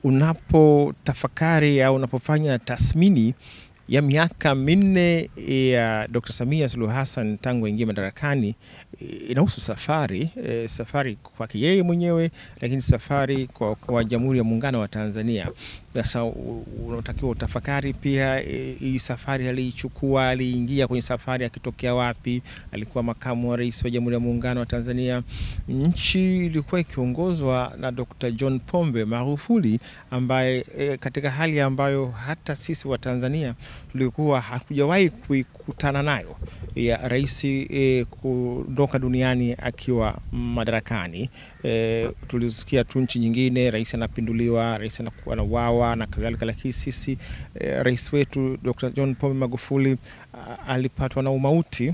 unapotafakari au unapofanya tathmini ya miaka minne ya Dr. Samia Suluhu Hassan tangu aingie madarakani, inahusu safari kwake yeye mwenyewe, lakini safari kwa Jamhuri ya Muungano wa Tanzania. Sasa unatakiwa utafakari pia hii safari aliichukua, aliingia kwenye safari akitokea wapi, alikuwa makamu wa rais wa Jamhuri ya Muungano wa Tanzania. Nchi ilikuwa ikiongozwa na Dr. John Pombe Magufuli, ambaye katika hali ambayo hata sisi wa Tanzania tulikuwa hakujawahi kukutana nayo, ya rais kuondoka duniani akiwa madarakani. Tulisikia tu nchi nyingine rais anapinduliwa, rais anakuwa na wawa na kadhalika, lakini sisi rais wetu Dr. John Pombe Magufuli alipatwa na umauti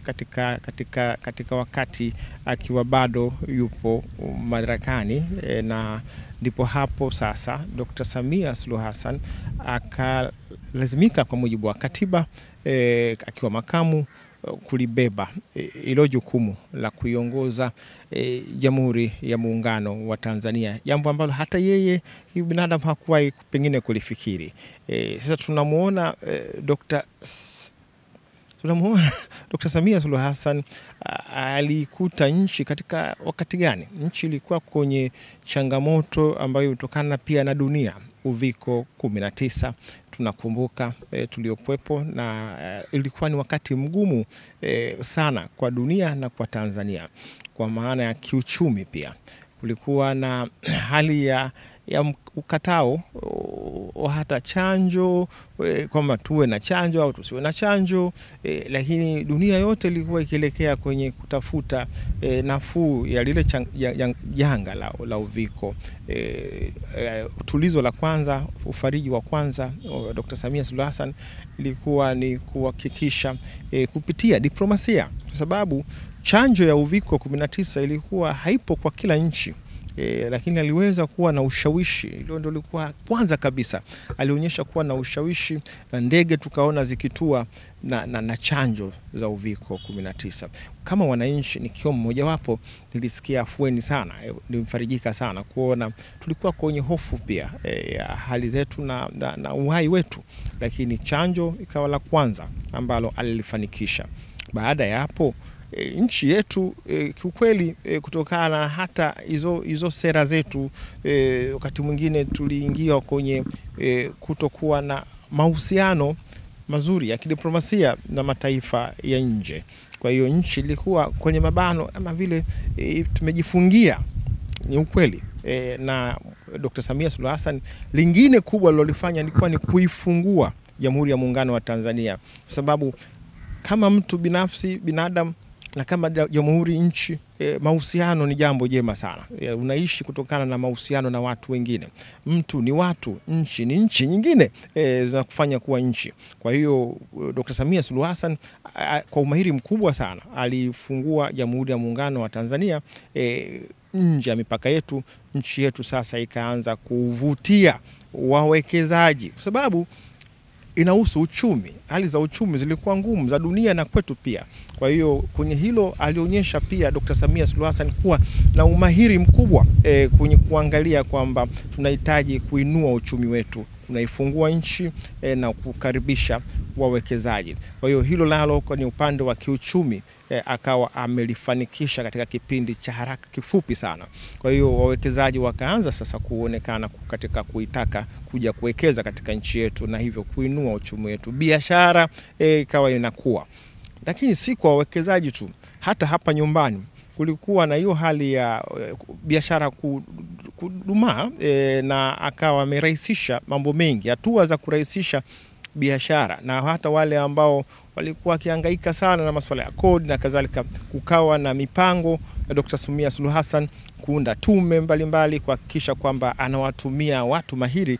katika wakati akiwa bado yupo madarakani, na ndipo hapo sasa Dr. Samia Suluhu Hassan akalazimika kwa mujibu wa katiba, akiwa makamu, kulibeba ilo jukumu la kuiongoza Jamhuri ya Muungano wa Tanzania, jambo ambalo hata yeye binadamu hakuwahi pengine kulifikiri. Sasa tunamuona Dr. Samia Suluhu Hassan alikuta nchi katika wakati gani? Nchi ilikuwa kwenye changamoto ambayo ilitokana pia na dunia, uviko 19. Tunakumbuka tuliokuwepo, na ilikuwa ni wakati mgumu sana kwa dunia na kwa Tanzania, kwa maana ya kiuchumi pia. Kulikuwa na hali ya ukatao hata chanjo, kwamba tuwe na chanjo au tusiwe na chanjo, lakini dunia yote ilikuwa ikielekea kwenye kutafuta nafuu ya lile janga la uviko. Tulizo la kwanza, ufariji wa kwanza Dr. Samia Suluhu Hassan ilikuwa ni kuhakikisha kupitia diplomasia, kwa sababu chanjo ya uviko 19 ilikuwa haipo kwa kila nchi. Lakini aliweza kuwa na ushawishi. Hilo ndio lilikuwa kwanza kabisa, alionyesha kuwa na ushawishi, na ndege tukaona zikitua na chanjo za uviko 19. Kama wananchi, nikiwa mmoja wapo, nilisikia afueni sana, nilimfarijika sana kuona tulikuwa kwenye hofu pia ya hali zetu na uhai wetu, lakini chanjo ikawa la kwanza ambalo alilifanikisha. Baada ya hapo nchi yetu kiukweli, kutokana hata hizo sera zetu, wakati mwingine tuliingia kwenye kutokuwa na mahusiano mazuri ya kidiplomasia na mataifa ya nje. Kwa hiyo nchi ilikuwa kwenye mabano, ama vile tumejifungia, ni ukweli. Na Dr. Samia Suluhu Hassan, lingine kubwa alilofanya ilikuwa ni kuifungua Jamhuri ya Muungano wa Tanzania, kwa sababu kama mtu binafsi, binadamu, na kama jamhuri, nchi, mahusiano ni jambo jema sana. Unaishi kutokana na mahusiano na watu wengine. Mtu ni watu, nchi ni nchi nyingine zinakufanya kuwa nchi. Kwa hiyo Dr. Samia Suluhu Hassan kwa umahiri mkubwa sana alifungua Jamhuri ya Muungano wa Tanzania nje ya mipaka yetu. Nchi yetu sasa ikaanza kuvutia wawekezaji, kwa sababu inahusu uchumi. Hali za uchumi zilikuwa ngumu za dunia na kwetu pia. Kwa hiyo kwenye hilo alionyesha pia Dr. Samia Suluhu Hassan kuwa na umahiri mkubwa kwenye kuangalia kwamba tunahitaji kuinua uchumi wetu, tunaifungua nchi na kukaribisha wawekezaji. Kwa hiyo hilo nalo kwenye upande wa kiuchumi akawa amelifanikisha katika kipindi cha haraka kifupi sana. Kwa hiyo wawekezaji wakaanza sasa kuonekana katika kuitaka kuja kuwekeza katika nchi yetu, na hivyo kuinua uchumi wetu. Biashara ikawa inakuwa. Lakini si kwa wawekezaji tu, hata hapa nyumbani kulikuwa na hiyo hali ya biashara kudumaa, na akawa amerahisisha mambo mengi, hatua za kurahisisha biashara, na hata wale ambao walikuwa kihangaika sana na masuala ya kodi na kadhalika, kukawa na mipango ya Dr. Samia Suluhu Hassan kuunda tume mbalimbali kuhakikisha kwamba anawatumia watu mahiri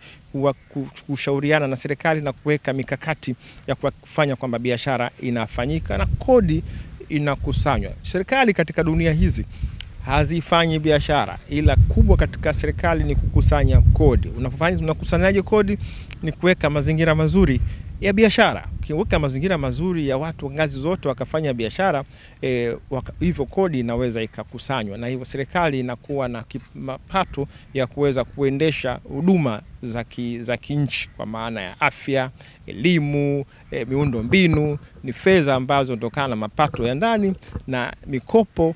kushauriana na serikali na kuweka mikakati ya kufanya kwamba biashara inafanyika na kodi inakusanywa. Serikali katika dunia hizi hazifanyi biashara, ila kubwa katika serikali ni kukusanya kodi. Unakusanyaje kodi? Ni kuweka mazingira mazuri ya biashara. Ukiweka mazingira mazuri ya watu ngazi zote wakafanya biashara, hivyo kodi inaweza ikakusanywa, na hivyo serikali inakuwa na mapato ya kuweza kuendesha huduma za kinchi, kwa maana ya afya, elimu, miundo mbinu. Ni fedha ambazo kutokana na mapato ya ndani na mikopo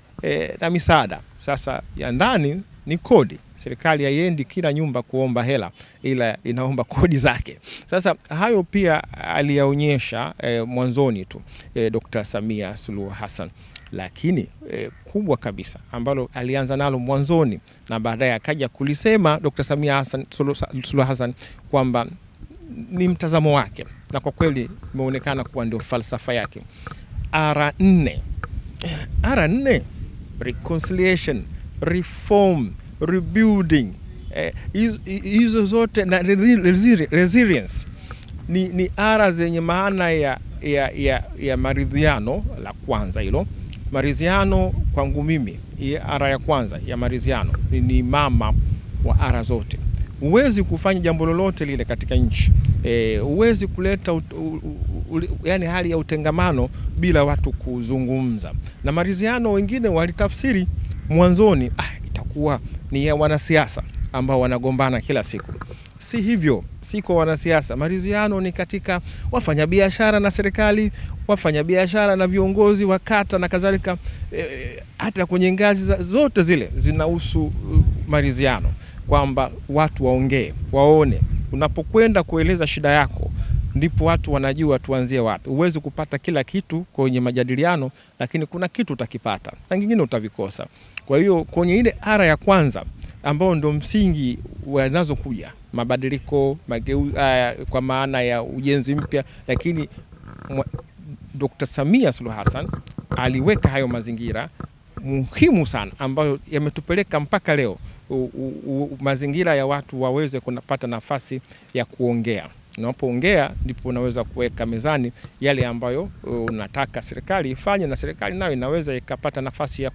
na misaada. Sasa ya ndani ni kodi. Serikali haiendi kila nyumba kuomba hela, ila inaomba kodi zake. Sasa hayo pia aliyaonyesha mwanzoni tu Dr. Samia Suluhu Hassan. Lakini kubwa kabisa ambalo alianza nalo mwanzoni na baadaye akaja kulisema Dr. Samia Suluhu Hassan kwamba ni mtazamo wake, na kwa kweli imeonekana kuwa ndio falsafa yake. R4, reconciliation, reform, rebuilding, hizo zote na resilience ni ara zenye maana ya maridhiano. La kwanza hilo maridhiano, kwangu mimi ara ya kwanza ya maridhiano ni mama wa ara zote. Huwezi kufanya jambo lolote lile katika nchi, huwezi kuleta yani hali ya utengamano bila watu kuzungumza. Na maridhiano wengine walitafsiri mwanzoni itakuwa ni ya wanasiasa ambao wanagombana kila siku. Si hivyo, si kwa wanasiasa. Maridhiano ni katika wafanyabiashara na serikali, wafanyabiashara na viongozi wa kata na kadhalika, hata kwenye ngazi zote zile zinahusu maridhiano, kwamba watu waongee, waone. Unapokwenda kueleza shida yako ndipo watu wanajua tuanzie wapi. Uwezi kupata kila kitu kwenye majadiliano, lakini kuna kitu utakipata na kingine utavikosa. Kwa hiyo kwenye ile ara ya kwanza ambao ndio msingi wanazokuja mabadiliko, kwa maana ya ujenzi mpya, lakini Dr. Samia Suluhu Hassan aliweka hayo mazingira muhimu sana ambayo yametupeleka mpaka leo mazingira ya watu waweze kupata nafasi ya kuongea. Unapoongea ndipo unaweza kuweka mezani yale ambayo unataka serikali ifanye, na serikali nayo inaweza ikapata nafasi ya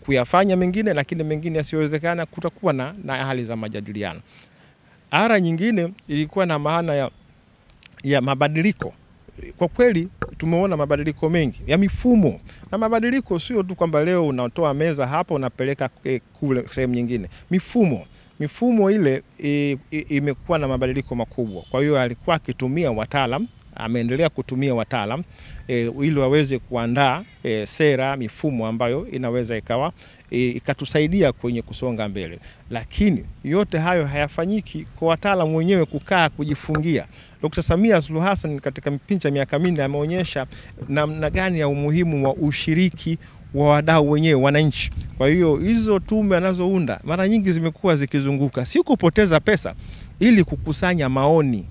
kuyafanya mengine, lakini mengine yasiyowezekana kutakuwa na hali za majadiliano. Ara nyingine ilikuwa na maana ya mabadiliko. Kwa kweli tumeona mabadiliko mengi ya mifumo, na mabadiliko sio tu kwamba leo unatoa meza hapa unapeleka kule sehemu nyingine. Mifumo ile imekuwa na mabadiliko makubwa. Kwa hiyo alikuwa akitumia wataalam, ameendelea kutumia wataalam ili waweze kuandaa sera, mifumo ambayo inaweza ikatusaidia kwenye kusonga mbele. Lakini yote hayo hayafanyiki kwa wataalam wenyewe kukaa kujifungia. Dr. Samia Suluhu Hassan katika kipindi cha miaka 4 ameonyesha namna gani ya umuhimu wa ushiriki wa wadau wenyewe, wananchi. Kwa hiyo hizo tume anazounda mara nyingi zimekuwa zikizunguka, si kupoteza pesa, ili kukusanya maoni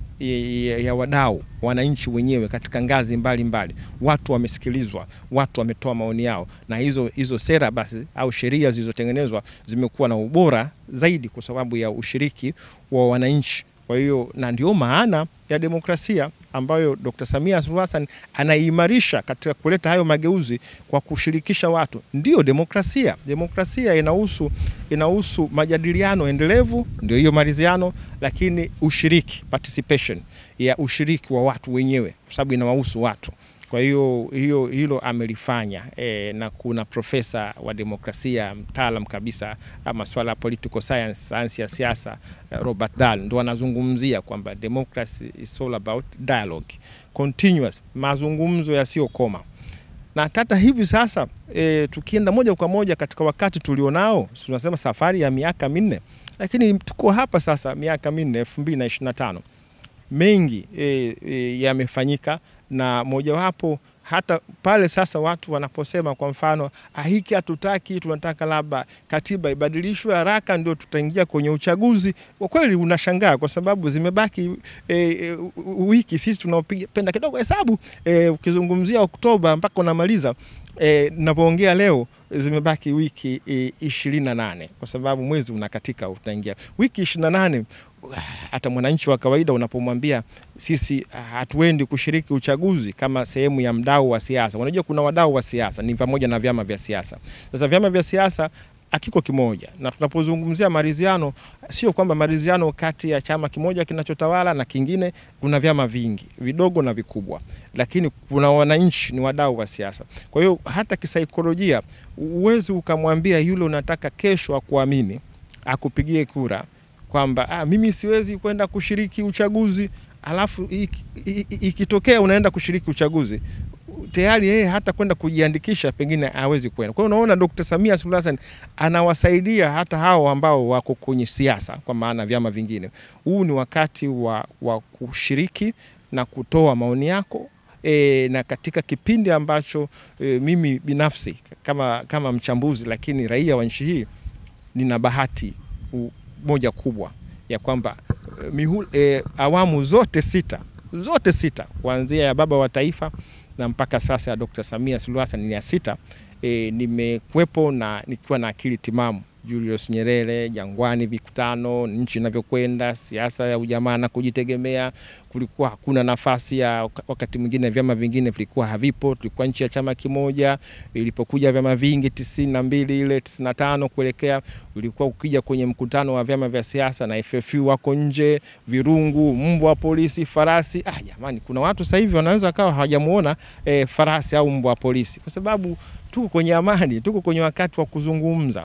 ya wadau, wananchi wenyewe katika ngazi mbalimbali. Watu wamesikilizwa, watu wametoa maoni yao, na hizo sera basi au sheria zilizotengenezwa zimekuwa na ubora zaidi kwa sababu ya ushiriki wa wananchi. Kwa hiyo na ndio maana ya demokrasia ambayo Dr. Samia Suluhu Hassan anaimarisha katika kuleta hayo mageuzi kwa kushirikisha watu. Ndio demokrasia. Demokrasia inahusu majadiliano endelevu, ndio hiyo maridhiano, lakini ushiriki, participation, ya ushiriki wa watu wenyewe, kwa sababu inawahusu watu. Kwa hiyo hilo amelifanya, na kuna profesa wa demokrasia mtaalam kabisa masuala ya political science, sayansi ya siasa, Robert Dahl, ndo anazungumzia kwamba democracy is all about dialogue, continuous, mazungumzo yasiyokoma. Na hata hivi sasa tukienda moja kwa moja katika wakati tulionao, tunasema safari ya miaka 4, lakini tuko hapa sasa miaka 4, 2025. Mengi yamefanyika, na mojawapo hata pale sasa watu wanaposema kwa mfano hiki hatutaki, tunataka labda katiba ibadilishwe haraka ndio tutaingia kwenye uchaguzi. Kwa kweli unashangaa kwa sababu zimebaki wiki, sisi tunaopenda kidogo hesabu, ukizungumzia Oktoba mpaka unamaliza, ninapoongea leo zimebaki wiki 28, kwa sababu mwezi unakatika, utaingia wiki 28. Hata mwananchi wa kawaida unapomwambia sisi hatuendi kushiriki uchaguzi kama sehemu ya mdau wa siasa, unajua kuna wadau wa siasa ni pamoja na vyama vya siasa. Sasa vyama vya siasa akiko kimoja. Na tunapozungumzia maridhiano, sio kwamba maridhiano kati ya chama kimoja kinachotawala na kingine. Kuna vyama vingi, vidogo na vikubwa, lakini kuna wananchi, ni wadau wa siasa. Kwa hiyo hata kisaikolojia uwezi ukamwambia yule unataka kesho akuamini, akupigie kura, kwamba mimi siwezi kwenda kushiriki uchaguzi, alafu ikitokea unaenda kushiriki uchaguzi, tayari yeye hata kwenda kujiandikisha pengine hawezi kwenda. Kwa hiyo unaona Dr. Samia Suluhu Hassan anawasaidia hata hao ambao wako kwenye siasa, kwa maana vyama vingine. Huu ni wakati wa kushiriki na kutoa maoni yako, na katika kipindi ambacho mimi binafsi kama mchambuzi, lakini raia wa nchi hii, nina bahati moja kubwa ya kwamba awamu zote sita kuanzia ya baba wa taifa na mpaka sasa ya Dr. Samia Suluhu Hassan ni ya 6, nimekuepo na nikiwa na akili timamu. Julius Nyerere, Jangwani, vikutano, nchi inavyokwenda, siasa ya ujamaa na kujitegemea, kulikuwa hakuna nafasi ya wakati mwingine vyama vingine vilikuwa havipo, tulikuwa nchi ya chama kimoja. Ilipokuja vyama vingi 92 ile 95 kuelekea, ulikuwa ukija kwenye mkutano wa vyama vya siasa na FFU wako nje, virungu, mbwa polisi, farasi. Jamani, kuna watu sasa hivi wanaweza kawa hawajamuona farasi au mbwa polisi, kwa sababu tuko kwenye amani, tuko kwenye wakati wa kuzungumza.